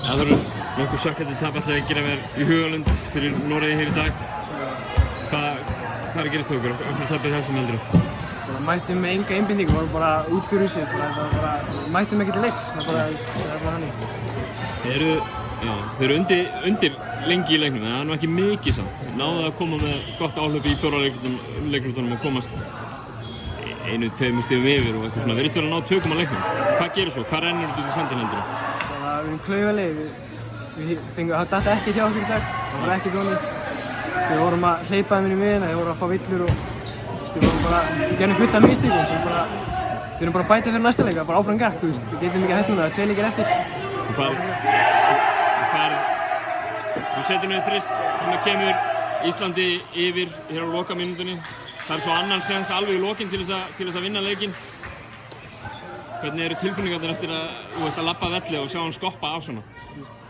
Það voru nokkuð sökkandi tap alltaf að gera mér í Hugalund fyrir Noregi hér í dag. Hvað er að gerast hjá okkur? Okkur tapir þessum heldur? Mættum með enga einbindingu, vorum bara út úr þessu. Mættum ekki til leiks, það er bara hannig. Þeir eru undir lengi í leiknum, en það er nú ekki mikið samt. Náðu að koma með gott áhlaup í fjóra leiklutunum og komast 1-2 stigum yfir og eitthvað svona. Virðist vera að ná tökum á leiknum. Hvað gerir svo? Hvað rennur út í sandinn heldur? Við erum klaufalegir. Það datt ekkert hjá okkur í dag. Það var ekkert vonið. Við vorum að hleypa þeim inn í miðjuna, þeir voru að fá villur og við gerðum fullt af mistökum sem við erum bara að bæta fyrir næsta leik, bara áfram gakk. Við getum ekki hætt núna, það er 2 leikir eftir. Þú setur niður þrist sem að kemur Íslandi yfir hér á lokamínútunni. Það er svo annan séns alveg í lokin til þess að vinna leikinn. Hvernig eru tilfinningarnir eftir að labba velli og sjá hann skoppa af svona?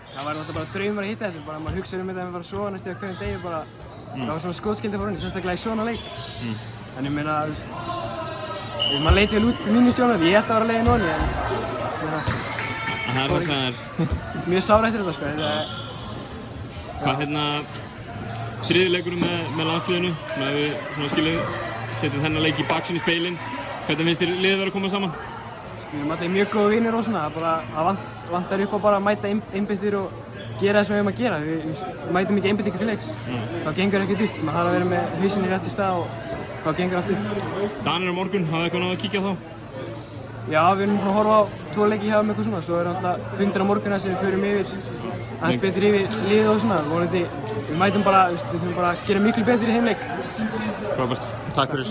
Það var náttúrulega bara draumur að hitta þessu, maður hugsaði þetta að við varum að sofa næstu á hverjum degi það var svona skotskildi frá henni, sérstaklega í svona leik. Þannig meina, maður leit vel út mínu sjónarhorni, ég held að vera leiðin ofan í Það er það sem það er. Mjög sár eftir þetta sko. Hvað þriði leikurinn með landsliðinu, við setjum þennan leik í baksinn í speilin. Hvernig finnst þér liðið vera að koma saman? Við erum allir mjög góða vinir og svona, það vantar upp á bara að mæta einbeittir og gera það sem við erum að gera. Við mætum ekki einbeitt til leiks. Þá gengur ekkert upp, maður þarf að vera með hausinn í rétti stað og þá gengur allt upp. Danir á morgun, hafið eitthvað náðu að kíkja á þá? Já, við erum búin að horfa á 2 leiki hjá eitthvað svona, svo er náttúrulega fundir á morgunna sem við förum yfir aðeins betur yfir liðið og svona. Vonandi, við mætum bara, við þurfum bara að gera miklu betur í heimleik. Frábært, takk fyrir.